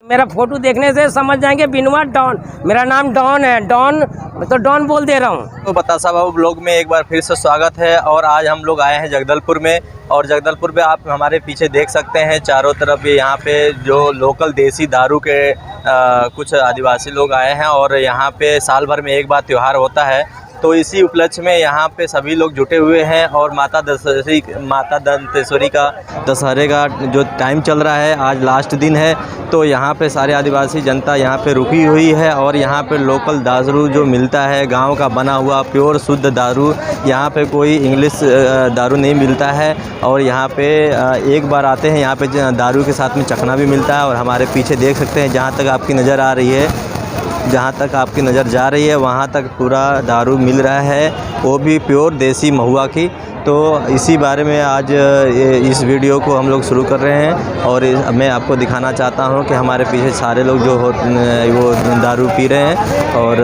मेरा फोटो देखने से समझ जाएंगे बिनवा डॉन। मेरा नाम डॉन है, डॉन तो डॉन बोल दे रहा हूँ। तो बतासा बाबू ब्लॉग में एक बार फिर से स्वागत है। और आज हम लोग आए हैं जगदलपुर में। और जगदलपुर में आप हमारे पीछे देख सकते हैं चारों तरफ यहाँ पे जो लोकल देसी दारू के कुछ आदिवासी लोग आए हैं। और यहाँ पे साल भर में एक बार त्यौहार होता है, तो इसी उपलक्ष्य में यहाँ पे सभी लोग जुटे हुए हैं। और माता दंतेश्वरी का दशहरे का जो टाइम चल रहा है, आज लास्ट दिन है, तो यहाँ पे सारे आदिवासी जनता यहाँ पे रुकी हुई है। और यहाँ पे लोकल दारू जो मिलता है, गांव का बना हुआ प्योर शुद्ध दारू, यहाँ पे कोई इंग्लिश दारू नहीं मिलता है। और यहाँ पे एक बार आते हैं, यहाँ पे दारू के साथ में चखना भी मिलता है। और हमारे पीछे देख सकते हैं, जहाँ तक आपकी नज़र आ रही है, जहाँ तक आपकी नज़र जा रही है, वहाँ तक पूरा दारू मिल रहा है, वो भी प्योर देसी महुआ की। तो इसी बारे में आज इस वीडियो को हम लोग शुरू कर रहे हैं। और मैं आपको दिखाना चाहता हूँ कि हमारे पीछे सारे लोग जो वो दारू पी रहे हैं और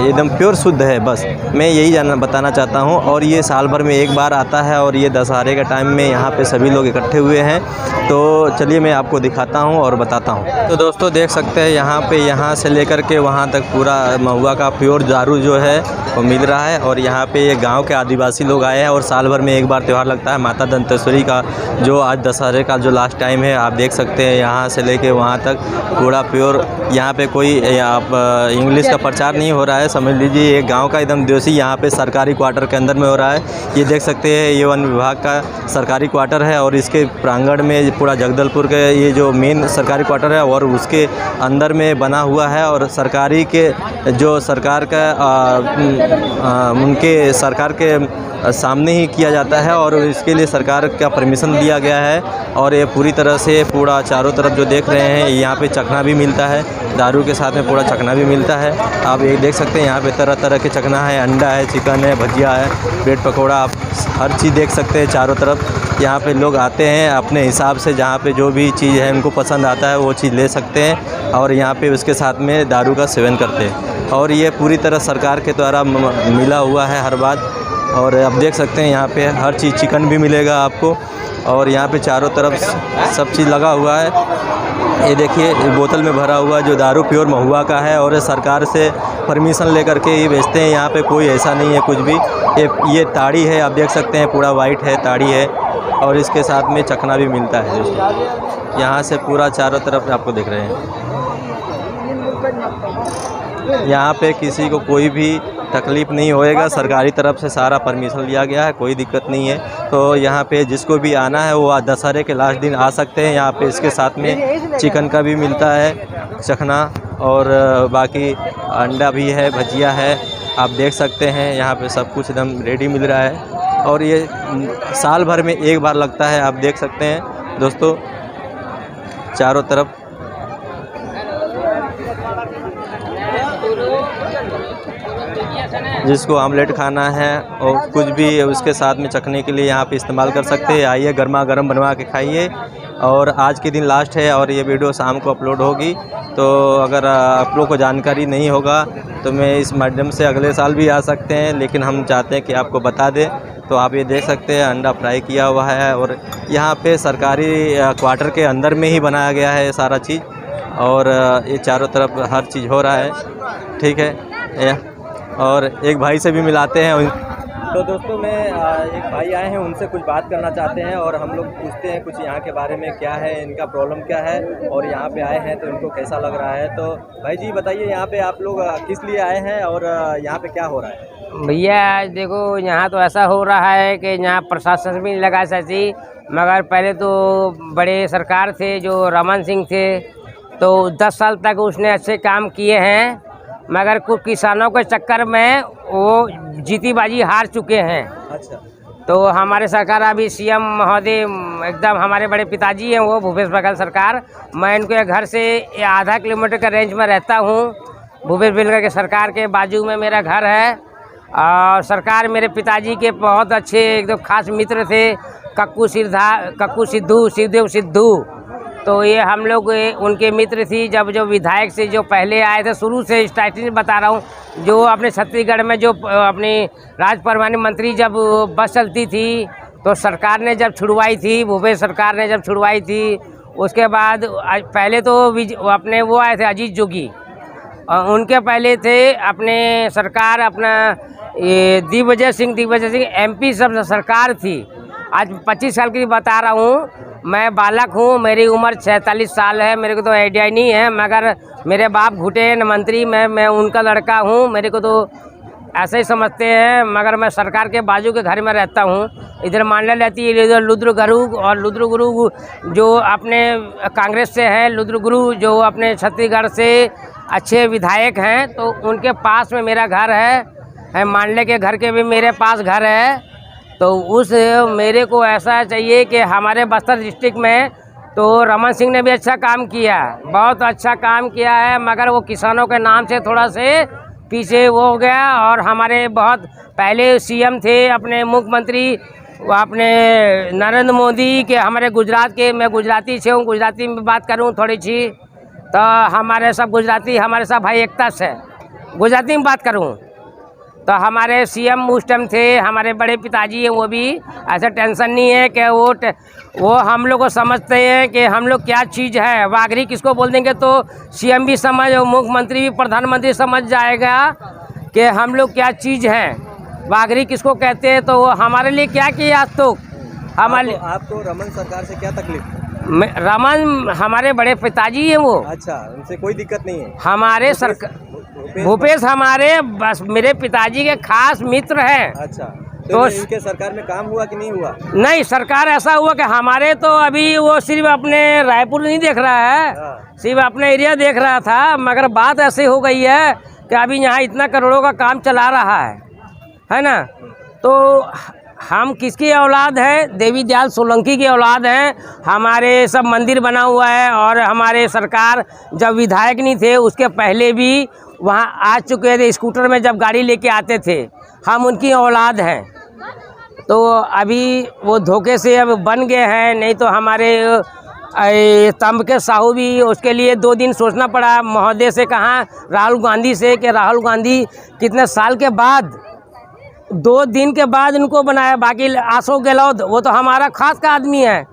एकदम प्योर शुद्ध है। बस मैं यही बताना चाहता हूँ। और ये साल भर में एक बार आता है और ये दशहरे के टाइम में यहाँ पे सभी लोग इकट्ठे हुए हैं। तो चलिए मैं आपको दिखाता हूँ और बताता हूँ। तो दोस्तों देख सकते हैं यहाँ से लेकर के वहाँ तक पूरा महुआ का प्योर दारू जो है वो मिल रहा है। और यहाँ पे ये गाँव के आदिवासी लोग आए हैं। और साल भर में एक बार त्यौहार लगता है माता दंतेश्वरी का, जो आज दशहरे का जो लास्ट टाइम है। आप देख सकते हैं यहाँ से लेके वहाँ तक पूरा प्योर। यहाँ पे कोई आप इंग्लिश का प्रचार नहीं हो रहा है, समझ लीजिए ये गांव का एकदम देसी यहाँ पे सरकारी क्वार्टर के अंदर में हो रहा है। ये देख सकते हैं, ये वन विभाग का सरकारी क्वार्टर है। और इसके प्रांगण में पूरा जगदलपुर के ये जो मेन सरकारी क्वार्टर है और उसके अंदर में बना हुआ है। और सरकारी के जो सरकार का उनके सरकार के सामने ही किया जाता है। और इसके लिए सरकार का परमिशन दिया गया है। और ये पूरी तरह से पूरा चारों तरफ जो देख रहे हैं, यहाँ पे चखना भी मिलता है, दारू के साथ में पूरा चखना भी मिलता है। आप ये देख सकते हैं, यहाँ पे तरह तरह के चखना है, अंडा है, चिकन है, भजिया है, ब्रेड पकौड़ा, आप हर चीज़ देख सकते हैं चारों तरफ। यहाँ पे लोग आते हैं अपने हिसाब से, जहाँ पे जो भी चीज़ है उनको पसंद आता है वो चीज़ ले सकते हैं। और यहाँ पे उसके साथ में दारू का सेवन करते हैं। और ये पूरी तरह सरकार के द्वारा मिला हुआ है हर बात। और आप देख सकते हैं यहाँ पे हर चीज़, चिकन भी मिलेगा आपको। और यहाँ पे चारों तरफ सब चीज़ लगा हुआ है। ये देखिए बोतल में भरा हुआ जो दारू प्योर महुआ का है। और सरकार से परमिशन लेकर के ये बेचते हैं। यहाँ पे कोई ऐसा नहीं है कुछ भी। ये ताड़ी है, आप देख सकते हैं पूरा वाइट है, ताड़ी है। और इसके साथ में चखना भी मिलता है। यहाँ से पूरा चारों तरफ आपको दिख रहे हैं। यहाँ पे किसी को कोई भी तकलीफ़ नहीं होएगा, सरकारी तरफ से सारा परमिशन लिया गया है, कोई दिक्कत नहीं है। तो यहाँ पे जिसको भी आना है वो दशहरे के लास्ट दिन आ सकते हैं। यहाँ पे इसके साथ में चिकन का भी मिलता है चखना, और बाकी अंडा भी है, भजिया है, आप देख सकते हैं। यहाँ पे सब कुछ एकदम रेडी मिल रहा है। और ये साल भर में एक बार लगता है, आप देख सकते हैं दोस्तों चारों तरफ। जिसको आमलेट खाना है और कुछ भी उसके साथ में चखने के लिए यहाँ पे इस्तेमाल कर सकते हैं। आइए गर्मा गर्म बनवा के खाइए। और आज के दिन लास्ट है और ये वीडियो शाम को अपलोड होगी। तो अगर आप लोग को जानकारी नहीं होगा तो मैं इस माध्यम से अगले साल भी आ सकते हैं, लेकिन हम चाहते हैं कि आपको बता दें। तो आप ये देख सकते हैं, अंडा फ्राई किया हुआ है। और यहाँ पे सरकारी क्वार्टर के अंदर में ही बनाया गया है सारा चीज़। और ये चारों तरफ हर चीज़ हो रहा है, ठीक है। और एक भाई से भी मिलाते हैं। तो दोस्तों मैं एक भाई आए हैं, उनसे कुछ बात करना चाहते हैं। और हम लोग पूछते हैं कुछ यहाँ के बारे में, क्या है इनका प्रॉब्लम क्या है और यहाँ पे आए हैं तो इनको कैसा लग रहा है। तो भाई जी बताइए, यहाँ पे आप लोग किस लिए आए हैं और यहाँ पे क्या हो रहा है। भैया देखो, यहाँ तो ऐसा हो रहा है कि यहाँ प्रशासन भी नहीं लगा सची। मगर पहले तो बड़े सरकार थे जो रमन सिंह थे, तो 10 साल तक उसने अच्छे काम किए हैं। मगर कुछ किसानों के चक्कर में वो जीतीबाजी हार चुके हैं। अच्छा। तो हमारे सरकार अभी सीएम महोदय एकदम हमारे बड़े पिताजी हैं, वो भूपेश बघेल सरकार। मैं इनके घर से आधा किलोमीटर का रेंज में रहता हूँ। भूपेश बघेल के सरकार के बाजू में मेरा घर है। और सरकार मेरे पिताजी के बहुत अच्छे एकदम खास मित्र थे, कक्कू सिद्धू, शिवदेव सिद्धू। तो ये हम लोग उनके मित्र थी। जब जो विधायक से जो पहले आए थे, शुरू से स्टार्टिंग बता रहा हूँ, जो अपने छत्तीसगढ़ में जो अपनी राज परिवहन मंत्री जब बस चलती थी तो सरकार ने जब छुड़वाई थी, भूपेश सरकार ने जब छुड़वाई थी, उसके बाद पहले तो अपने वो आए थे अजीत जोगी, और उनके पहले थे अपने सरकार अपना ये दिग्विजय सिंह MP सब सरकार थी। आज 25 साल की बता रहा हूँ, मैं बालक हूँ, मेरी उम्र 46 साल है, मेरे को तो आइडिया नहीं है, मगर मेरे बाप घुटेन मंत्री, मैं उनका लड़का हूँ, मेरे को तो ऐसे ही समझते हैं, मगर मैं सरकार के बाजू के घर में रहता हूँ। इधर मांडला रहती है, इधर लुद्र गुरु, और लुद्र गुरु जो अपने कांग्रेस से है, लुद्र गुरु जो अपने छत्तीसगढ़ से अच्छे विधायक हैं, तो उनके पास में मेरा घर है मांडले के घर के भी मेरे पास घर है। तो उस मेरे को ऐसा चाहिए कि हमारे बस्तर डिस्ट्रिक्ट में तो रमन सिंह ने भी अच्छा काम किया, बहुत अच्छा काम किया है, मगर वो किसानों के नाम से थोड़ा से पीछे वो हो गया। और हमारे बहुत पहले CM थे अपने मुख्यमंत्री वो अपने नरेंद्र मोदी के, हमारे गुजरात के, मैं गुजराती से हूँ, गुजराती में बात करूँ थोड़ी सी, तो हमारे सब गुजराती, हमारे सब भाई एकता से गुजराती में बात करूँ तो हमारे CM उस टाइम थे, हमारे बड़े पिताजी हैं, वो भी ऐसा टेंशन नहीं है कि वो हम लोग को समझते हैं कि हम लोग क्या चीज़ है। वागरी किसको बोल देंगे तो CM भी समझ और मुख्यमंत्री भी प्रधानमंत्री समझ जाएगा कि हम लोग क्या चीज़ हैं। वागरी किसको कहते हैं, तो वो हमारे लिए क्या किया आज तो हमारे। आपको रमन सरकार से क्या तकलीफ? रमन हमारे बड़े पिताजी हैं वो। अच्छा, उनसे कोई दिक्कत नहीं है? हमारे सरकार भूपेश हमारे बस मेरे पिताजी के खास मित्र हैं। अच्छा, तो इनके सरकार में काम हुआ कि नहीं हुआ? नहीं, सरकार ऐसा हुआ कि हमारे तो अभी वो सिर्फ अपने रायपुर नहीं देख रहा है, सिर्फ अपने एरिया देख रहा था, मगर बात ऐसी हो गई है कि अभी यहाँ इतना करोड़ों का काम चला रहा है ना। तो हम किसकी औलाद है? देवी दयाल सोलंकी की औलाद हैं। हमारे सब मंदिर बना हुआ है, और हमारे सरकार जब विधायक नहीं थे उसके पहले भी वहाँ आ चुके थे, स्कूटर में जब गाड़ी लेके आते थे, हम उनकी औलाद हैं। तो अभी वो धोखे से अब बन गए हैं, नहीं तो हमारे तंब के साहू भी उसके लिए 2 दिन सोचना पड़ा महोदय से, कहा राहुल गांधी से, कि राहुल गांधी कितने साल के बाद 2 दिन के बाद इनको बनाया। बाकी अशोक गहलोत वो तो हमारा खास का आदमी है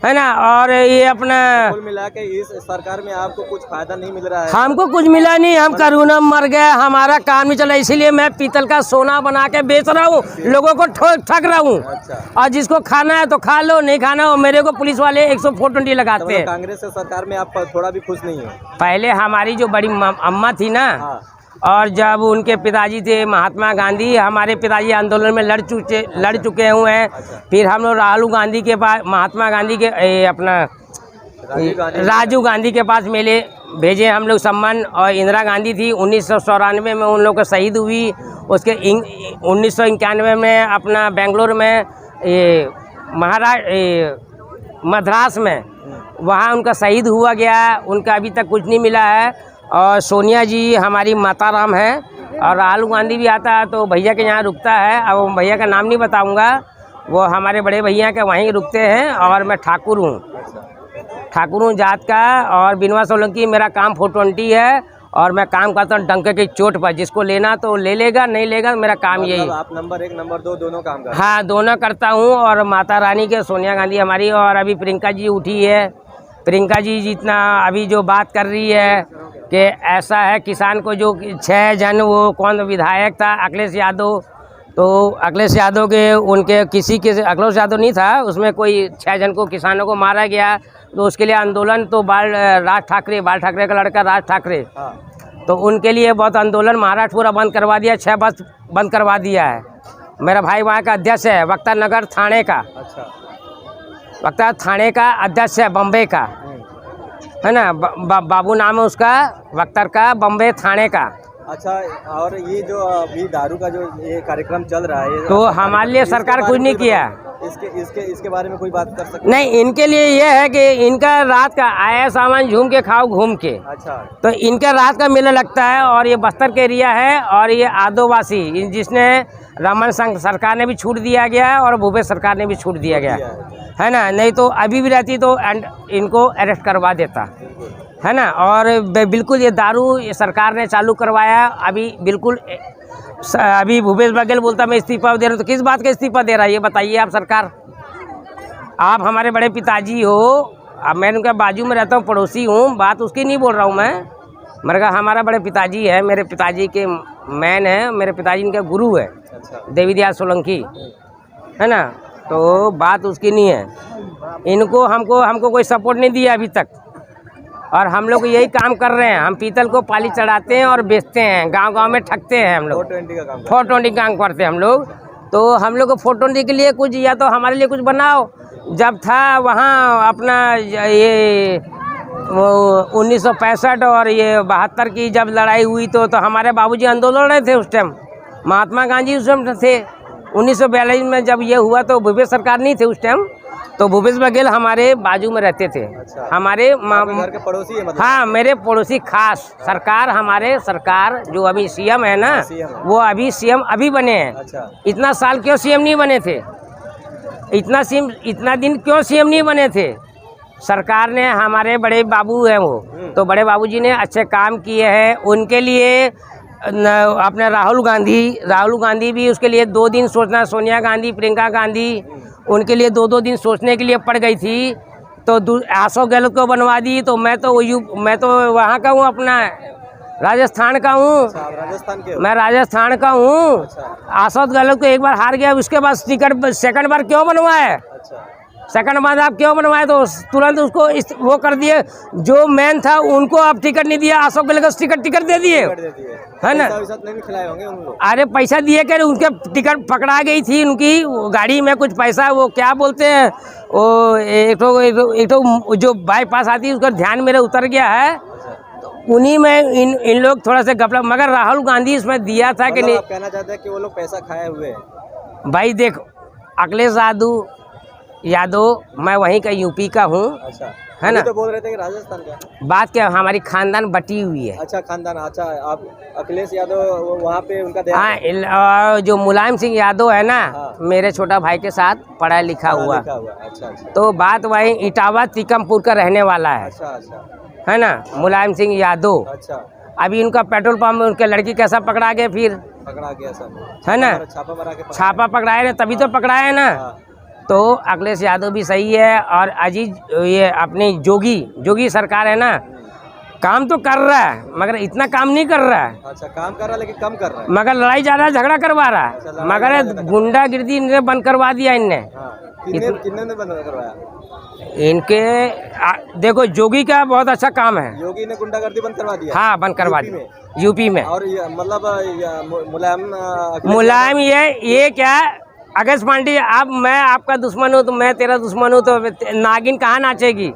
ना। और ये अपना कुल मिला के इस सरकार में आपको कुछ फायदा नहीं मिल रहा है? हमको कुछ मिला नहीं, हम कोरोना मर गए, हमारा काम नहीं चला, इसीलिए मैं पीतल का सोना बना के बेच रहा हूँ, लोगों को ठग रहा हूँ। अच्छा। और जिसको खाना है तो खा लो, नहीं खाना हो मेरे को पुलिस वाले 10420 लगाते हैं। कांग्रेस से सरकार में आप थोड़ा भी खुश नहीं है? पहले हमारी जो बड़ी अम्मा थी ना, और जब उनके पिताजी थे महात्मा गांधी, हमारे पिताजी आंदोलन में लड़ चुके हुए हैं। फिर हम लोग राहुल गांधी के पास, महात्मा गांधी के अपना राजीव गांधी के पास मेले भेजे हम लोग सम्मान। और इंदिरा गांधी थी 1994 में उन लोग को शहीद हुई। उसके 1991 में अपना बेंगलोर में मद्रास में वहाँ उनका शहीद हुआ गया, उनका अभी तक कुछ नहीं मिला है। और सोनिया जी हमारी माता राम है, और राहुल गांधी भी आता है तो भैया के यहाँ रुकता है। अब भैया का नाम नहीं बताऊंगा, वो हमारे बड़े भैया के वहीं रुकते हैं। और मैं ठाकुर हूँ जात का, और बिनवा सोलंकी मेरा काम 420 है, और मैं काम करता हूँ डंके की चोट पर, जिसको लेना तो ले लेगा, नहीं लेगा मेरा काम यही। आप नंबर 1 नंबर 2 दोनों काम करते हैं? हाँ, दोनों करता हूँ। और माता रानी के, सोनिया गांधी हमारी, और अभी प्रियंका जी उठी है। प्रियंका जी जितना अभी जो बात कर रही है कि ऐसा है किसान को, जो 6 जन, वो कौन विधायक था अखिलेश यादव, तो अखिलेश यादव के उनके किसी के, अखिलेश यादव नहीं था उसमें, कोई 6 जन को किसानों को मारा गया, तो उसके लिए आंदोलन तो राज ठाकरे, बाल ठाकरे का लड़का राज ठाकरे, तो उनके लिए बहुत आंदोलन, महाराष्ट्र पूरा बंद करवा दिया, 6 बस बंद करवा दिया है। मेरा भाई वहाँ का अध्यक्ष है, वक्ता नगर थाने का। अच्छा। वक्ता थाने का अध्यक्ष है, बम्बई का है ना। बाबू नाम है उसका, वक्तर का, बम्बई थाने का। अच्छा, और ये जो अभी दारू का जो ये कार्यक्रम चल रहा है, तो हमारे लिए सरकार कुछ नहीं किया। इसके बारे में कोई बात कर सकते? नहीं, इनके लिए ये है कि इनका रात का आया सामान झूम के खाओ घूम के। अच्छा। तो इनका रात का मेला लगता है, और ये बस्तर के एरिया है, और ये आदिवासी, जिसने रमन सरकार ने भी छूट दिया गया, और भूपेश सरकार ने भी छूट दिया गया है ना। नहीं तो अभी भी रहती तो इनको अरेस्ट करवा देता है ना। और बिल्कुल ये दारू ये सरकार ने चालू करवाया अभी, बिल्कुल। अभी भूपेश बघेल बोलता मैं इस्तीफा दे रहा हूँ, तो किस बात का इस्तीफा दे रहा है ये बताइए आप सरकार? आप हमारे बड़े पिताजी हो, अब मैं उनके बाजू में रहता हूँ, पड़ोसी हूँ, बात उसकी नहीं बोल रहा हूँ मैं। मगर कहा हमारा बड़े पिताजी है, मेरे पिताजी के मैन है, मेरे पिताजी इनके गुरु है, देवी दयाल सोलंकी, है ना। तो बात उसकी नहीं है। इनको हमको कोई सपोर्ट नहीं दिया अभी तक, और हम लोग यही काम कर रहे हैं। हम पीतल को पाली चढ़ाते हैं और बेचते हैं, गांव-गांव में ठगते हैं हम लोग। 420 का काम करते हैं हम लोग। तो हम लोग को 420 के लिए कुछ, या तो हमारे लिए कुछ बनाओ। जब था वहाँ अपना ये 1965 और ये 72 की जब लड़ाई हुई तो हमारे बाबूजी आंदोलन रहे थे उस टाइम। महात्मा गांधी उस टाइम थे। 1942 में जब ये हुआ तो भूपेश सरकार नहीं थे उस टाइम, तो भूपेश बघेल हमारे बाजू में रहते थे। अच्छा। हमारे घर के पड़ोसी है मतलब? हाँ, मेरे पड़ोसी खास। सरकार हमारे सरकार जो अभी सीएम है ना, वो अभी सीएम अभी बने हैं। अच्छा। इतना साल क्यों सीएम नहीं बने थे? इतना दिन क्यों सीएम नहीं बने थे? सरकार ने, हमारे बड़े बाबू हैं वो, तो बड़े बाबूजी ने अच्छे काम किए हैं। उनके लिए अपने राहुल गांधी भी उसके लिए 2 दिन सोचना, सोनिया गांधी, प्रियंका गांधी, उनके लिए 2-2 दिन सोचने के लिए पड़ गई थी। तो अशोक गहलोत को बनवा दी। तो मैं तो वहाँ का हूँ, अपना राजस्थान का हूँ। राजस्थान के? मैं राजस्थान का हूँ। अशोक गहलोत को एक बार हार गया, उसके बाद टिकट सेकंड बार क्यों बनवाए? सेकंड बार आप क्यों बनवाए? तो तुरंत उसको वो कर दिए, जो मैन था उनको अब टिकट नहीं दिया, अशोक गहलोत को टिकट दे दिए, है ना। नहीं खिलाए होंगे उन लोग? अरे पैसा दिए कर, उनके टिकट पकड़ा गई थी उनकी गाड़ी में कुछ पैसा, वो क्या बोलते हैं वो, एक तो जो बाईपास आती है उसका ध्यान मेरे उतर गया है। उन्हीं में इन लोग थोड़ा सा गपला, मगर राहुल गांधी इसमें दिया था कि नहीं। आप कहना चाहते हैं कि वो लोग पैसा खाए हुए हैं? भाई देखो, अखिलेश यादव मैं वहीं का यूपी का हूँ। अच्छा, है ना। तो बोल रहे थे कि राजस्थान का। बात क्या, हमारी खानदान बटी हुई है। अच्छा, खानदान। अच्छा, आप अखिलेश यादव वहाँ पे उनका हाँ, जो मुलायम सिंह यादव है ना, हाँ। मेरे छोटा भाई के साथ पढ़ा लिखा हुआ। अच्छा। तो बात वही इटावा तिकमपुर का रहने वाला है। अच्छा। है ना, मुलायम सिंह यादव। अच्छा। अभी उनका पेट्रोल पंप में उनके लड़की कैसा पकड़ा गया, फिर पकड़ा गया सब, है ना। छापा पकड़ाए ना, तभी तो पकड़ाए ना। तो अखिलेश यादव भी सही है, और अजीत ये अपनी जोगी सरकार है ना, काम तो कर रहा है मगर इतना काम नहीं कर रहा है। अच्छा, काम कर रहा है लेकिन कम कर रहा है, मगर लड़ाई जा रहा है, झगड़ा करवा रहा है। अच्छा, मगर गुंडागिर्दी इनने बंद करवा दिया इनने। कितने ने बंद करवाया? इनके देखो, जोगी का बहुत अच्छा काम है। योगी ने गुंडागर्दी बंद करवा दिया? हाँ, बंद करवा दिया यूपी में। और मतलब मुलायम ये क्या, अगस्त पांडे, मैं आपका दुश्मन हूँ तो मैं तेरा दुश्मन हूँ, तो नागिन कहाँ नाचेगी?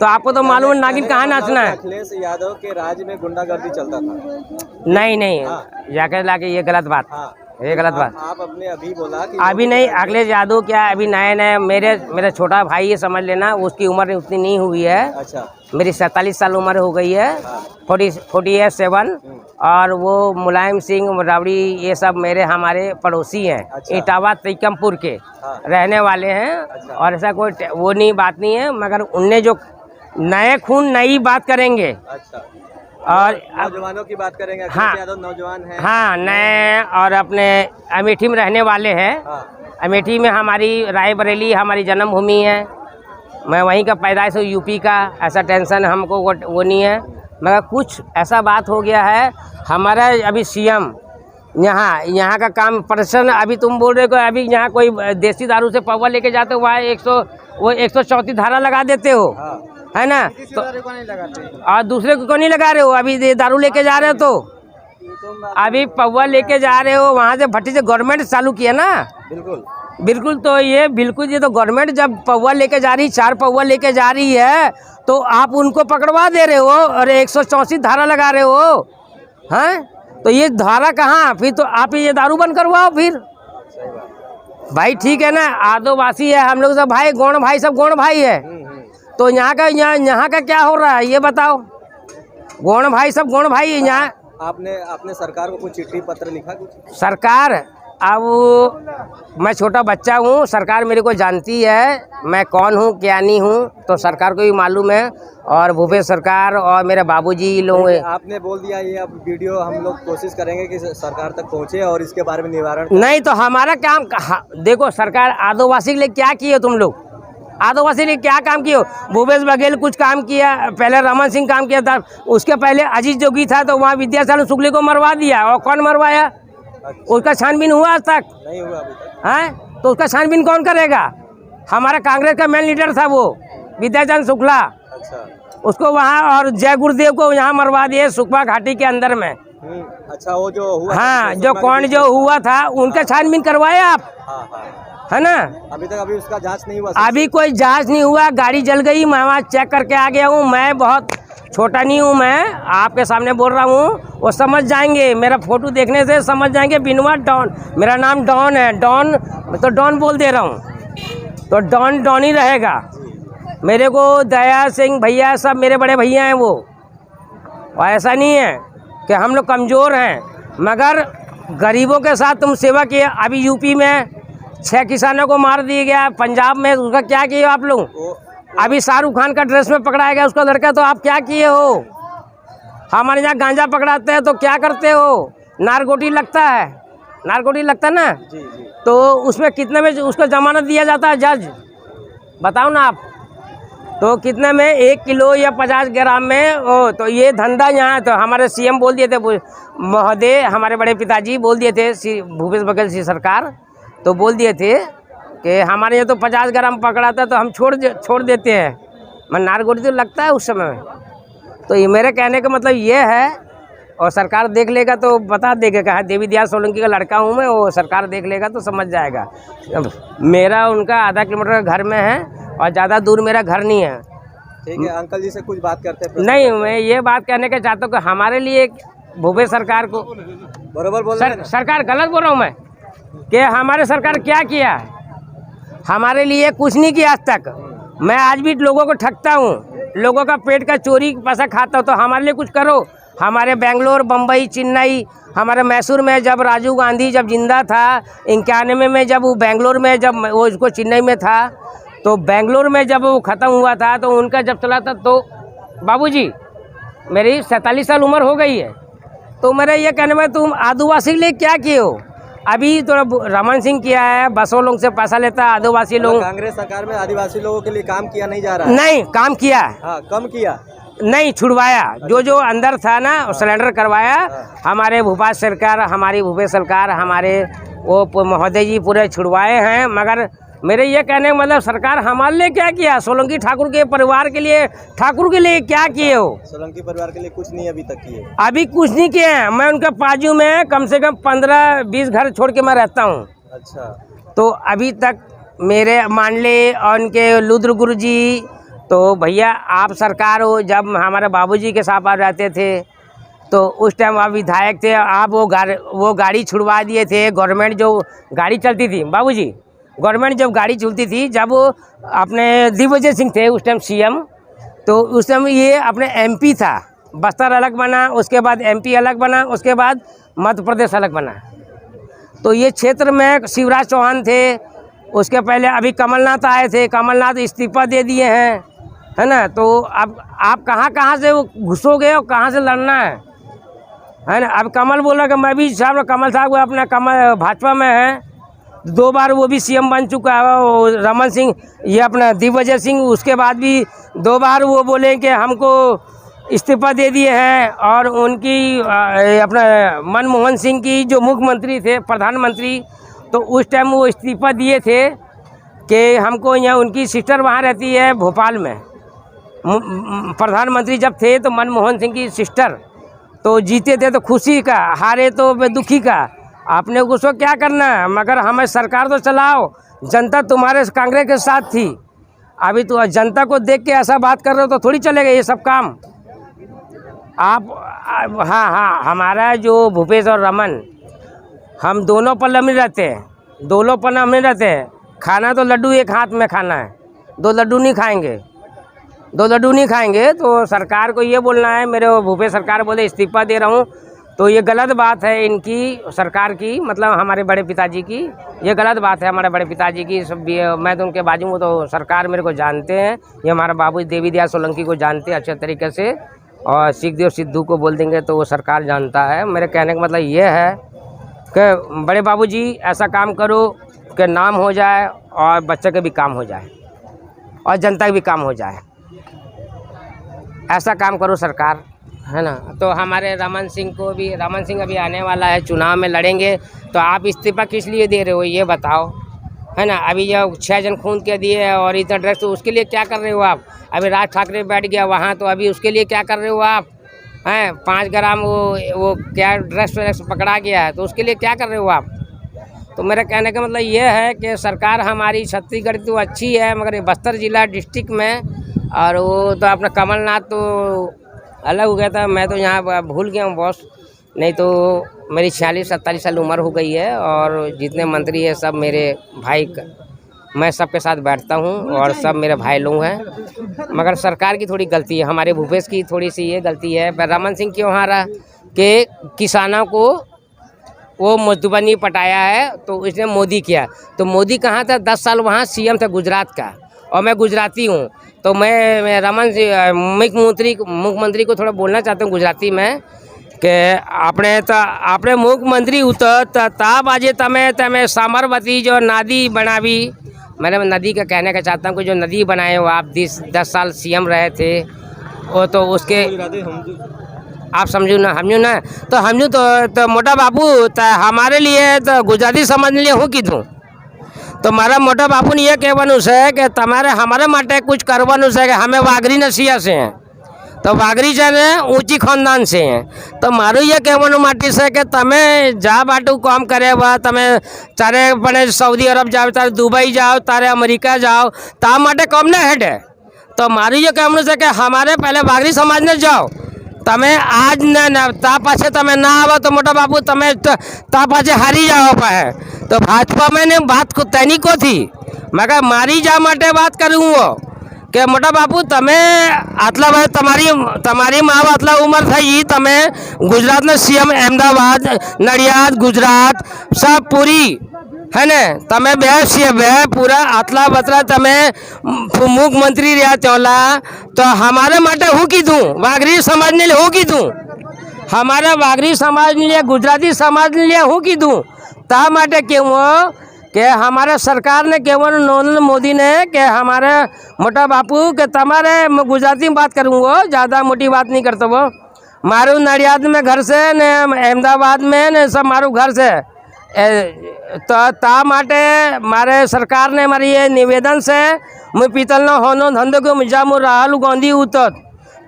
तो आपको तो मालूम है नागिन कहाँ नाचना है। अखिलेश यादव के राज में गुंडागर्दी चलता था? नहीं, जाकर लाके ये गलत बात। हाँ। ये गलत बात। आप अपने अभी बोला कि अभी नहीं, अखिलेश यादव क्या, अभी नए मेरा छोटा भाई है, समझ लेना, उसकी उम्र उतनी नहीं हुई है। अच्छा। मेरी 47 साल उम्र हो गई है। 47। और वो मुलायम सिंह राबड़ी ये सब हमारे पड़ोसी हैं। अच्छा। इटावा तिकमपुर के रहने वाले हैं। अच्छा। और ऐसा कोई वो नहीं, बात नहीं है, मगर उनने जो नए खून नई बात करेंगे। अच्छा। और नौजवानों की बात करेंगे। हाँ, यादव नौजवान है। हाँ, नए, और अपने अमेठी में रहने वाले हैं। अमेठी में हमारी रायबरेली हमारी जन्मभूमि है। मैं वहीं का पैदाइश हूँ, यूपी का। ऐसा टेंशन हमको वो नहीं है, मगर कुछ ऐसा बात हो गया है। हमारा अभी सीएम यहाँ का काम प्रदर्शन, अभी तुम बोल रहे हो अभी यहाँ कोई देसी दारू से पौवा लेके जाते हो, वहाँ 134 धारा लगा देते हो। है ना। तो नहीं लगाते, और दूसरे को नहीं लगा रहे हो। अभी दारू लेके जा रहे हो, तो अभी पौवा लेके जा रहे हो, वहाँ से भट्टी से गवर्नमेंट चालू किया ना। बिल्कुल। तो ये तो गवर्नमेंट जब पौवा लेके जा रही, 4 पौवा लेके जा रही है, तो आप उनको पकड़वा दे रहे हो और 134 धारा लगा रहे हो। हैं, तो ये धारा कहाँ? फिर तो आप ये दारू बंद करवाओ फिर। भाई ठीक है ना, आदिवासी है हम लोग सब भाई, गौड़ भाई सब गौड़ भाई है। तो यहाँ का क्या हो रहा है ये बताओ? गौड़ भाई सब गौड़ भाई है यहाँ। आपने सरकार को कुछ चिट्ठी पत्र लिखा? कुछ सरकार, अब मैं छोटा बच्चा हूँ, सरकार मेरे को जानती है मैं कौन हूँ क्या नहीं हूँ, तो सरकार को भी मालूम है। और भूपेश सरकार और मेरे बाबूजी लोग। आपने बोल दिया, ये अब वीडियो हम लोग कोशिश करेंगे कि सरकार तक पहुँचे और इसके बारे में निवारण। नहीं तो हमारा काम देखो, सरकार आदिवासी के लिए क्या किए तुम लोग? आदिवासी ने क्या काम किया? भूपेश बघेल कुछ काम किया, पहले रमन सिंह काम किया था, उसके पहले अजीत जोगी था तो वहाँ विद्यासागर शुक्ल को मरवा दिया। और कौन मरवाया? उसका छानबीन हुआ आज तक? नहीं हुआ अभी तक। है तो उसका छानबीन कौन करेगा? हमारा कांग्रेस का मेन लीडर था वो विद्यासागर शुक्ला, अच्छा उसको वहाँ, और जय गुरुदेव को यहाँ मरवा दिए सुकमा घाटी के अंदर में। अच्छा, वो जो हुआ हाँ, जो कौन जो हुआ था उनका छानबीन करवाया आप, हाँ, है ना? अभी उसका जांच नहीं हुआ। अभी कोई जांच नहीं हुआ, गाड़ी जल गई, मैं वहाँ चेक करके आ गया हूँ। मैं बहुत छोटा नहीं हूँ, मैं आपके सामने बोल रहा हूँ, वो समझ जाएंगे, मेरा फोटो देखने से समझ जाएंगे। बिनवा डॉन, मेरा नाम डॉन है, डॉन तो डॉन बोल दे रहा हूँ, तो डॉन डॉन ही रहेगा। मेरे को दया सिंह भैया सब मेरे बड़े भैया हैं वो, और ऐसा नहीं है कि हम लोग कमज़ोर हैं, मगर गरीबों के साथ तुम सेवा किए। अभी यूपी में 6 किसानों को मार दिया गया, पंजाब में उसका क्या किए आप लोग? अभी शाहरुख खान का ड्रेस में पकड़ाया गया उसका लड़का, तो आप क्या किए हो? हमारे यहाँ गांजा पकड़ाते हैं तो क्या करते हो? नारकोटी लगता है, नारकोटी लगता है ना, तो उसमें कितने में उसको जमानत दिया जाता है जज? बताओ ना आप, तो कितने में 1 किलो या 50 ग्राम में? ओ तो ये धंधा यहाँ, तो हमारे सीएम बोल दिए थे महोदय, हमारे बड़े पिताजी बोल दिए थे, भूपेश बघेल जी सरकार तो बोल दिए थे कि हमारे यहाँ तो 50 ग्राम पकड़ाता तो हम छोड़ देते हैं, मैं नारकोटी तो लगता है उस समय। तो ये मेरे कहने का मतलब ये है, और सरकार देख लेगा तो बता देगा, कहा देवी दयाल सोलंकी का लड़का हूँ मैं, वो सरकार देख लेगा तो समझ जाएगा। मेरा उनका आधा किलोमीटर घर में है और ज़्यादा दूर मेरा घर नहीं है। ठीक है, अंकल जी से कुछ बात करते हैं। नहीं, मैं ये बात कहने का चाहता हूँ कि हमारे लिए भूपेश सरकार को बराबर बोल रहे हैं। सरकार गलत बोल रहा हूँ मैं कि हमारे सरकार क्या किया है? हमारे लिए कुछ नहीं किया आज तक। मैं आज भी लोगों को ठगता हूँ, लोगों का पेट का चोरी पैसा खाता हूँ, तो हमारे लिए कुछ करो। हमारे बेंगलोर, बम्बई, चेन्नई, हमारे मैसूर में जब राजीव गांधी जब जिंदा था 91 में, जब वो बेंगलोर में, जब वो उसको चेन्नई में था, तो बेंगलोर में जब वो ख़त्म हुआ था तो उनका जब चला था, तो बाबूजी मेरी 47 साल उम्र हो गई है, तो मेरा ये कहने में तुम आदिवासी के लिए क्या किए हो? अभी तो रमन सिंह किया है, बसों लोग से पैसा लेता है, आदिवासी लोग। कांग्रेस सरकार में आदिवासी लोगों के लिए काम किया नहीं जा रहा है? नहीं, काम किया है। हाँ, कम किया नहीं, छुड़वाया, जो अंदर था ना सिलेंडर करवाया। हमारे भूपेश सरकार, हमारी भूपेश सरकार, हमारे वो महोदय जी पूरे छुड़वाए हैं। मगर मेरे ये कहने का मतलब सरकार हमारे लिए क्या किया? सोलंकी ठाकुर के परिवार के लिए, ठाकुर के लिए क्या किए हो? सोलंकी परिवार के लिए कुछ नहीं अभी तक किए। अभी कुछ नहीं किए हैं। मैं उनके बाजू में कम से कम 15-20 घर छोड़ के मैं रहता हूँ। अच्छा, तो अभी तक मेरे मांडले और उनके लुद्र गुरु जी, तो भैया आप सरकार हो, जब हमारे बाबूजी के साथ आप रहते थे तो उस टाइम आप विधायक थे, आप वो गाड़ी छुड़वा दिए थे। गवर्नमेंट जो गाड़ी चलती थी बाबूजी, गवर्नमेंट जब गाड़ी चलती थी, जब अपने दिग्विजय सिंह थे उस टाइम सीएम, तो उस टाइम ये अपने एमपी था, बस्तर अलग बना, उसके बाद एमपी अलग बना, उसके बाद मध्य प्रदेश अलग बना। तो ये क्षेत्र में शिवराज चौहान थे, उसके पहले अभी कमलनाथ आए थे, कमलनाथ इस्तीफा दे दिए हैं, है ना। तो अब आप कहाँ से वो घुसोगे और कहाँ से लड़ना है ना। अब कमल बोला कि मैं भी साहब, कमल साहब अपना कमल भाजपा में है, 2 बार वो भी सीएम बन चुका है। रमन सिंह, ये अपना दिग्विजय सिंह, उसके बाद भी 2 बार वो बोले कि हमको इस्तीफा दे दिए हैं। और उनकी अपना मनमोहन सिंह की जो मुख्यमंत्री थे, प्रधानमंत्री, तो उस टाइम वो इस्तीफा दिए थे कि हमको यहाँ, उनकी सिस्टर वहाँ रहती है भोपाल में, प्रधानमंत्री जब थे तो मनमोहन सिंह की सिस्टर, तो जीते थे तो खुशी का, हारे तो दुखी का। आपने उसको क्या करना है? मगर हमें सरकार तो चलाओ, जनता तुम्हारे कांग्रेस के साथ थी। अभी तो जनता को देख के ऐसा बात कर रहे हो तो थोड़ी चलेगा ये सब काम। आप हाँ, हमारा जो भूपेश और रमन, हम दोनों पल्ले में रहते हैं, दोनों पल्ले में रहते हैं। खाना तो लड्डू एक हाथ में खाना है, 2 लड्डू नहीं खाएंगे, 2 लड्डू नहीं खाएंगे। तो सरकार को ये बोलना है, मेरे भूपेश सरकार बोले इस्तीफा दे रहा हूँ, तो ये गलत बात है इनकी सरकार की, मतलब हमारे बड़े पिताजी की, ये गलत बात है हमारे बड़े पिताजी की। सब मैं तो उनके बाजू में, तो सरकार मेरे को जानते हैं, ये हमारा बाबू देवी दयाल सोलंकी को जानते हैं अच्छे तरीके से, और सुखदेव सिद्धू को बोल देंगे तो वो सरकार जानता है। मेरे कहने का मतलब ये है कि बड़े बाबूजी ऐसा काम करो कि नाम हो जाए और बच्चे के भी काम हो जाए। और जनता का भी काम हो जाए। ऐसा काम करो सरकार, है ना। तो हमारे रमन सिंह अभी आने वाला है, चुनाव में लड़ेंगे, तो आप इस्तीफा किस लिए दे रहे हो ये बताओ, है ना। अभी जो 6 जन खून के दिए और इतना ड्रग्स, तो उसके लिए क्या कर रहे हो आप। अभी राज ठाकरे बैठ गया वहाँ, तो अभी उसके लिए क्या कर रहे हो आप, हैं। 5 ग्राम वो क्या ड्रग्स पकड़ा गया है, तो उसके लिए क्या कर रहे हो आप। तो मेरा कहने का मतलब ये है कि सरकार हमारी छत्तीसगढ़ तो अच्छी है, मगर ये बस्तर जिला डिस्ट्रिक्ट में, और वो तो अपना कमलनाथ तो अलग हो गया था। मैं तो यहाँ भूल गया हूँ बॉस, नहीं तो मेरी 46-47 साल उम्र हो गई है, और जितने मंत्री है सब मेरे भाई, मैं सबके साथ बैठता हूँ और सब मेरे भाई लोग हैं। मगर सरकार की थोड़ी गलती है, हमारे भूपेश की थोड़ी सी ये गलती है। पर रमन सिंह क्यों हारा कि किसानों को वो मजदूर नहीं पटाया है, तो इसने मोदी किया। तो मोदी कहाँ था, 10 साल वहाँ सीएम था गुजरात का, और मैं गुजराती हूँ। तो मैं रमन सिंह मुख्यमंत्री को थोड़ा बोलना चाहता हूँ गुजराती में कि આપણે મુખ્યમંત્રી ता बाजे तमें साबरमती जो नदी बनावी। मैंने नदी का कहने का चाहता हूँ कि जो नदी बनाए हो आप, 10 साल सीएम रहे थे, वो तो उसके आप समझू ना, तो हमजू तो मोटा बापू तो हमारे लिए तो गुजराती समझ लिए हूँ कि तू तो मारा मोटा बापू ने ये कहवानु है कि तुम्हारे हमारे माटे कुछ करवानु है कि हमें वागरी नसिया से हैं, तो वागरी છે ને ऊंची खानदान से हैं। तो मारू ये कहवानु माटी से कि तमे जा बाटू काम करे बा, तमे तारे पड़े सऊदी अरब जाओ, तारे दुबई जाओ, तारे अमेरिका जाओ, ता माटे कम ना हेडे। तो मारू ये कहवानु है कि हमारे पहले वागरी समाज ने जाओ, तमें आज न ता पाछे तमें ना आवा तो मोटा बाबू तमें ता पाछे हारी जाओ पाए। तो भाजपा में ने बात को तैनी को थी, मगर मारी जा माटे बात करूँ वो कि मोटा बापू तमें आटला भाई તમારી માં આટલા ઉંમર થઈ, તમે ગુજરાતના સીએમ અમદાવાદ, નડિયાદ, ગુજરાત सब पूरी है ने, तमें बे पूरा आटला बतरा तमें मुख्यमंत्री रहा चौला। तो हमारे माटे हूँ कीधूँ, वागरी समाज ने हूँ कीधूँ, हमारा वागरी समाज ने लिए, गुजराती समाज ने लिए हूँ कीधूँ। ता माटे क्यों कि हमारे सरकार ने केवल नरेंद्र मोदी ने कि हमारे मोटा बापू के तुम्हारे गुजराती में बात करूँगा, ज़्यादा मोटी बात नहीं करता वो। मारू नडियाद में घर से ने अहमदाबाद में ने सब मारू घर से, तो ता माटे मारे सरकार ने हमारी ये निवेदन से मैं पीतल न होनो धंधो को मिजामु राहुल गांधी उतर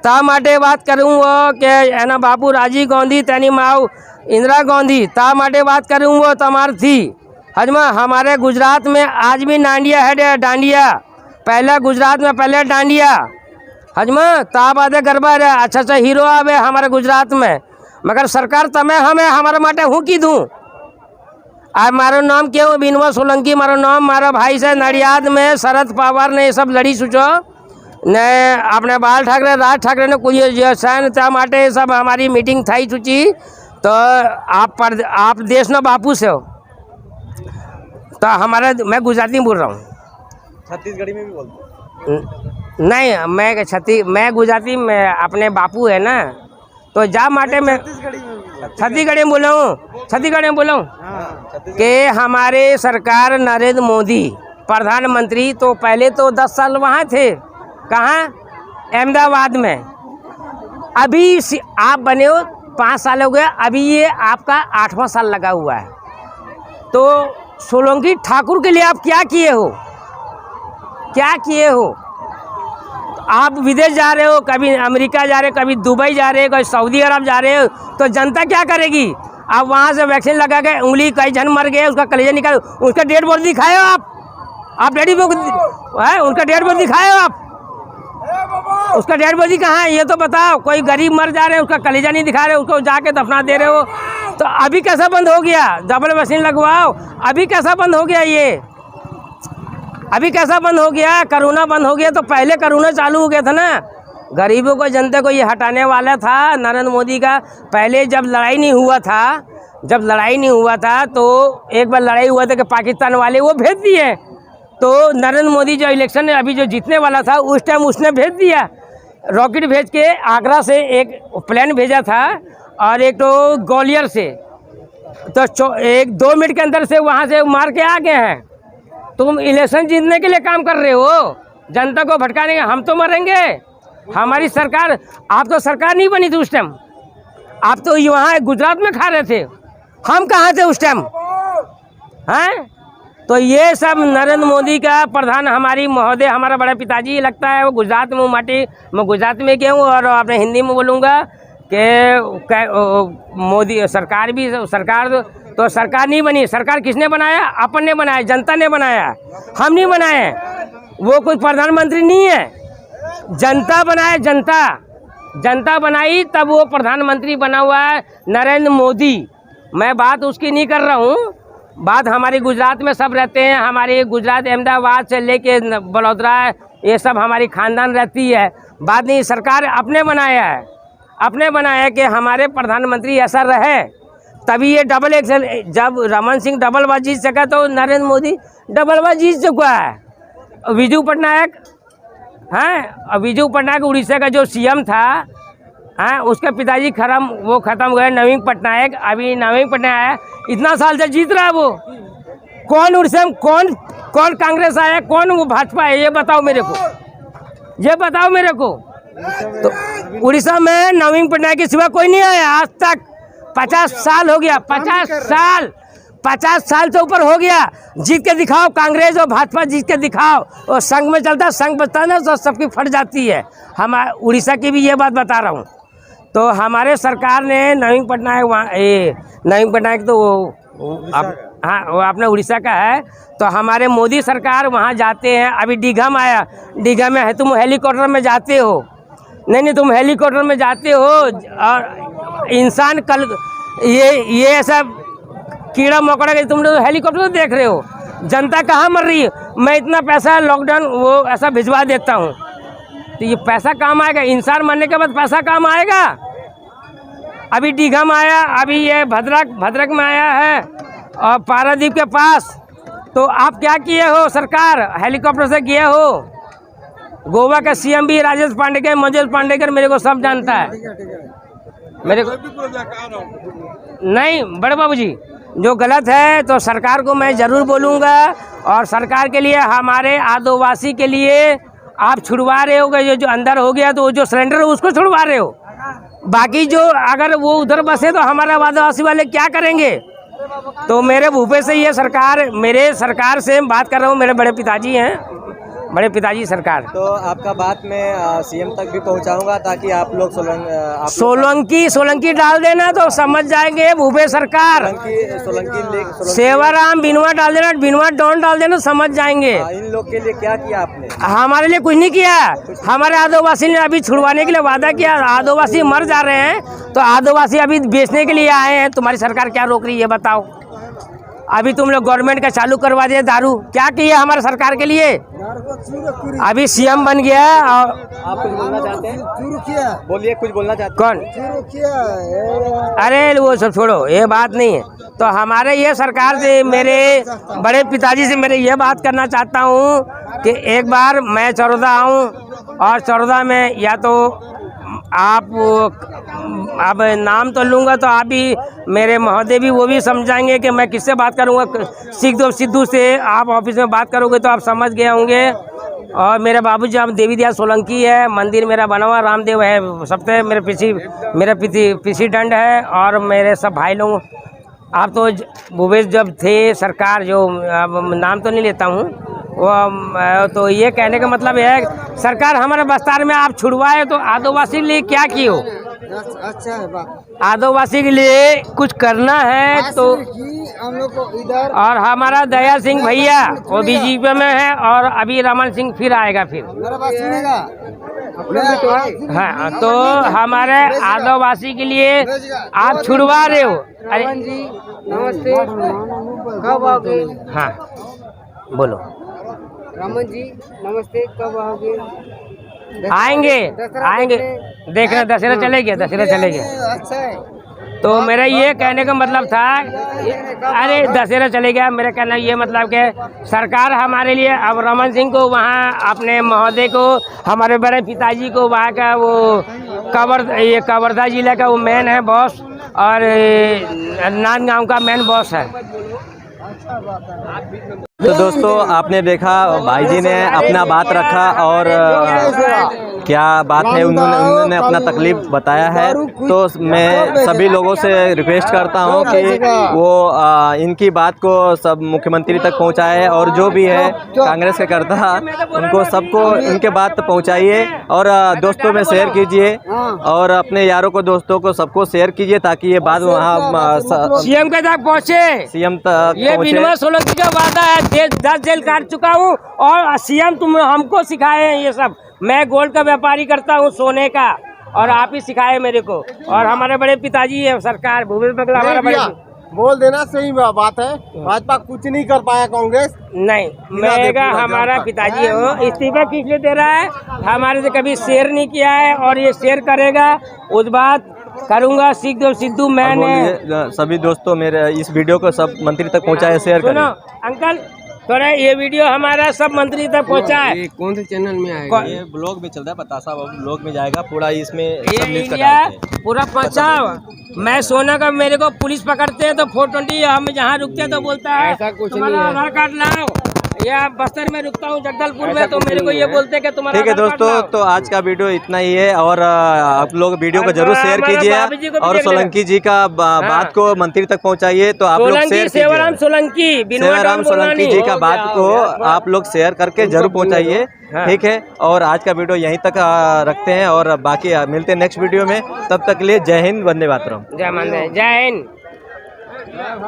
ता माटे बात करूँगा कि एना बापू राजीव गांधी तेनी माऊ इंदिरा गांधी ता माटे बात करूँगा तमार थी। हजमा हमारे गुजरात में आज भी डांडिया है, डांडिया पहले गुजरात में पहले डांडिया हजमा ता बादे गरबा रहे, अच्छा हीरो आवे हमारे गुजरात में। मगर सरकार तमें हमारे माटे हूँ की दूँ। आज मारो नाम क्यों बिनवा सोलंकी मारो नाम, मारा भाई से नडियाद में शरद पवार ने ये सब लड़ी सूचो ने, अपने बाल ठाकरे राज ठाकरे ने कोई सैन ता माटे सब हमारी मीटिंग थी सूची। तो आप देश न बापू से हो, तो हमारा मैं गुजराती में बोल रहा हूँ, छत्तीसगढ़ी में भी बोलते नहीं मैं गुजराती में अपने बापू है ना, तो जा माटे में छत्तीसगढ़ी में बोला हूँ कि हमारे सरकार नरेंद्र मोदी प्रधानमंत्री तो पहले तो 10 साल वहाँ थे, कहाँ अहमदाबाद में। अभी आप बने हो 5 साल हो गया, अभी ये आपका 8वां साल लगा हुआ है। तो सोलंकी ठाकुर के लिए आप क्या किए हो, आप विदेश जा रहे हो, कभी अमेरिका जा रहे हो, कभी दुबई जा रहे हो, कभी सऊदी अरब जा रहे हो, तो जनता क्या करेगी। आप वहाँ से वैक्सीन लगा के उंगली कई जन मर गए, उसका कलेजा निकाल, उसका डेड बॉडी दिखाए हो आप डेड बॉडी है, उनका डेड बॉडी दिखाए हो आप, उसका डेड बॉडी कहाँ है ये तो बताओ। कोई गरीब मर जा रहे हैं, उसका कलेजा नहीं दिखा रहे, उसको जाके दफना दे रहे हो। तो अभी कैसा बंद हो गया, डबल वैक्सीन लगवाओ, अभी कैसा बंद हो गया ये, अभी कैसा बंद हो गया, कोरोना बंद हो गया। तो पहले कोरोना चालू हो गया था ना, गरीबों को जनता को ये हटाने वाला था नरेंद्र मोदी का। पहले जब लड़ाई नहीं हुआ था तो एक बार लड़ाई हुआ था कि पाकिस्तान वाले वो भेज दिए, तो नरेंद्र मोदी जो इलेक्शन अभी जो जीतने वाला था उस टाइम उसने भेज दिया, रॉकेट भेज के आगरा से एक प्लेन भेजा था और एक तो ग्वालियर से, तो 1-2 मिनट के अंदर से वहाँ से मार के आ गए हैं। तुम इलेक्शन जीतने के लिए काम कर रहे हो, जनता को भटकाने का, हम तो मरेंगे। हमारी सरकार, आप तो सरकार नहीं बनी थी उस टाइम, आप तो वहाँ गुजरात में खा रहे थे, हम कहाँ थे उस टाइम हैं? तो ये सब नरेंद्र मोदी का प्रधान, हमारी महोदय, हमारा बड़ा पिताजी लगता है, वो गुजरात में माटी, मैं गुजरात में गया हूँ और अपने हिंदी में बोलूँगा कि मोदी सरकार भी, सरकार तो सरकार नहीं बनी। सरकार किसने बनाया? अपन ने बनाया, जनता ने बनाया, हम नहीं बनाए। वो कोई प्रधानमंत्री नहीं है, जनता बनाए, जनता बनाई, तब वो प्रधानमंत्री बना हुआ है नरेंद्र मोदी। मैं बात उसकी नहीं कर रहा हूँ, बात हमारे गुजरात में सब रहते हैं, हमारे गुजरात अहमदाबाद से लेके बड़ौदा, ये सब हमारी खानदान रहती है। बात नहीं, सरकार अपने बनाया है, अपने बनाया कि हमारे प्रधानमंत्री ऐसा रहे, तभी ये डबल एक्सल। जब रमन सिंह डबल बार जीत सका तो नरेंद्र मोदी डबल बार जीत चुका है। विजू पटनायक हैं, विजू पटनायक उड़ीसा का जो सीएम था, हैं, उसके पिताजी खत्म हुए, नवीन पटनायक। अभी नवीन पटनायक आया, इतना साल से जीत रहा है वो। कौन उड़ीसा में, कौन कांग्रेस आया, कौन वो भाजपा है, ये बताओ मेरे को, ये बताओ मेरे को। तो उड़ीसा में नवीन पटनायक के सिवा कोई नहीं आया आज तक। 50 साल हो गया, 50 साल से ऊपर हो गया। जीत के दिखाओ, कांग्रेस और भाजपा जीत के दिखाओ। और संघ में चलता, संघ बचता ना तो सबकी फट जाती है। हम उड़ीसा की भी ये बात बता रहा हूँ। तो हमारे सरकार ने नवीन पटनायक, वहाँ नवीन पटनायक तो हाँ, वो अपने उड़ीसा का है। तो हमारे मोदी सरकार वहाँ जाते हैं। अभी दीघा में आया, दीघा में है, तुम हेलीकॉप्टर में जाते हो, नहीं तुम हेलीकॉप्टर में जाते हो और इंसान कल ये ऐसा कीड़ा मकोड़ा के तुम लोग हेलीकॉप्टर देख रहे हो। जनता कहाँ मर रही है? मैं इतना पैसा लॉकडाउन वो ऐसा भिजवा देता हूँ, तो ये पैसा काम आएगा? इंसान मरने के बाद पैसा काम आएगा? अभी दीघा में आया, अभी ये भद्रक में आया है और पारादीप के पास। तो आप क्या किए हो? सरकार हेलीकॉप्टर से किए हो। गोवा का सीएम भी राजेश पांडेकर, मनोज पांडेकर, मेरे को सब जानता है। मेरे को नहीं, बड़े बाबू जी, जो गलत है तो सरकार को मैं ज़रूर बोलूँगा। और सरकार के लिए, हमारे आदिवासी के लिए आप छुड़वा रहे हो, जो अंदर हो गया तो जो सिलेंडर है उसको छुड़वा रहे हो। बाकी जो अगर वो उधर बसे तो हमारे आदिवासी वाले क्या करेंगे? तो मेरे भूपे से ये सरकार, मेरे सरकार से बात कर रहा हूँ, मेरे बड़े पिताजी हैं, बड़े पिताजी सरकार। तो आपका बात मैं सीएम तक भी पहुंचाऊंगा ताकि आप लोग सोलंकी डाल देना तो समझ जाएंगे भूपे सरकार। सोलंकी सेवाराम बिनवा डाल देना, बिनवा डॉन डाल देना, समझ जाएंगे। इन लोग के लिए क्या किया आपने? हमारे लिए कुछ नहीं किया। हमारे आदिवासी ने अभी छुड़वाने के लिए वादा किया। आदिवासी मर जा रहे हैं तो आदिवासी अभी बेचने के लिए आए हैं। तुम्हारी सरकार क्या रोक रही है बताओ? अभी तुम लोग गवर्नमेंट का चालू करवा दिए दारू, क्या किया हमारे सरकार के लिए? अभी सीएम बन गया। और आप कुछ बोलना चाहते हैं? बोलिए, कुछ बोलना चाहते कौन? अरे वो सब छोड़ो, ये बात नहीं है। तो हमारे ये सरकार से, मेरे बड़े पिताजी से मेरे ये बात करना चाहता हूँ कि एक बार मैं चरौदा आऊँ और चरौदा में या तो आप अब नाम तो लूँगा तो आप भी, मेरे महोदय भी, वो भी समझाएंगे कि मैं किससे बात करूँगा। सिद्धू से आप ऑफिस में बात करोगे तो आप समझ गए होंगे। और मेरे बाबूजी अब देवी दयाल सोलंकी है, मंदिर मेरा बना हुआ रामदेव है, सबसे मेरे पीसी दंड है और मेरे सब भाई लोग। आप तो भूपेश जब थे सरकार, जो अब नाम तो नहीं लेता हूँ वो, तो ये कहने का मतलब है सरकार हमारे बस्तर में आप छुड़वाए तो आदिवासी के लिए क्या की हो? अच्छा है, आदिवासी के लिए कुछ करना है तो हम लोग को इधर। और हमारा दया सिंह भैया वो बीजेपी में है और अभी रमन सिंह फिर आएगा फिर। मेरा बात सुनेगा? हाँ, तो हमारे आदिवासी के लिए आप छुड़वा रहे हो। अरे जी नमस्ते, कब आओगे? हाँ बोलो। रमन जी नमस्ते, कब आओगे? आएंगे देखना, दशहरा चले गया, दशहरा चले गया। अच्छा है। तो मेरा ये कहने का मतलब था, अरे दशहरा चले गया, मेरा कहना ये मतलब कि सरकार हमारे लिए, अब रमन सिंह को वहाँ, अपने महोदय को, हमारे बड़े पिताजी को वहाँ का वो ये कवर्धा जिला का वो मेन है बॉस और नांदगांव का मेन बॉस है। तो दोस्तों आपने देखा भाई जी ने अपना बात रखा और क्या बात है उन्होंने अपना तकलीफ बताया है। तो मैं सभी लोगों से रिक्वेस्ट करता हूं कि वो इनकी बात को सब मुख्यमंत्री तक पहुंचाए और जो भी है कांग्रेस के करता उनको सबको इनके बात पहुंचाइए और दोस्तों में शेयर कीजिए और अपने यारों को दोस्तों को सबको शेयर कीजिए ताकि ये बात वहाँ सीएम के तक पहुँचे। सीएम तक ये विनोद सोलंकी का वादा है, 10 जेल काट चुका हूँ और सीएम तुम हमको सिखाए हैं ये सब। मैं गोल्ड का व्यापारी करता हूँ सोने का और आप ही सिखाए मेरे को। और हमारे बड़े पिताजी है सरकार भूपेश बघेल हमारा बड़े बोल देना सही बात है। भाजपा कुछ नहीं कर पाया कांग्रेस नहीं मेगा हमारा पिताजी हो इस्तीफा किस लिए दे रहा है, हमारे से कभी शेयर नहीं किया है और ये शेयर करेगा उस बात करूंगा। सिद्धू मैंने सभी दोस्तों मेरे इस वीडियो को सब मंत्री तक पहुंचाए शेयर करें। सुनो अंकल थोड़ा ये वीडियो हमारा सब मंत्री तक पहुंचा है। ये कौन से चैनल में आएगा? ये ब्लॉग में चल रहा है बतासा ब्लॉग में जाएगा पूरा इसमें सब ये न्यूज़ का इंडिया डालते हैं। पूरा पहुंचाओ। मैं सोना का मेरे को पुलिस पकड़ते हैं तो 420 हम जहाँ रुकते हैं तो बोलता है ऐसा कुछ तुम्हारा नहीं है। आधार कार्ड लाओ। या बस्तर में रुकता हूँ जगदलपुर में तो मेरे को ये बोलते हैं कि तुम्हारा ठीक है आधार कार्ड दोस्तों, लाओ। तो आज का वीडियो इतना ही है और आप लोग वीडियो को जरूर शेयर हमारा कीजिए बाबू जी को भी और देख लेना। सोलंकी जी का बात को मंत्री तक पहुंचाइए। तो आप लोग सोलंकी शेयर सेवाराम कीजिए, सोलंकी सेवाराम सोलंकी जी का बात को आप लोग शेयर करके जरूर पहुंचाइए। ठीक है, और आज का वीडियो यहीं तक रखते हैं और बाकी मिलते हैं नेक्स्ट वीडियो में। तब तक के लिए जय हिंद, वंदे मातरम। जय हिंद।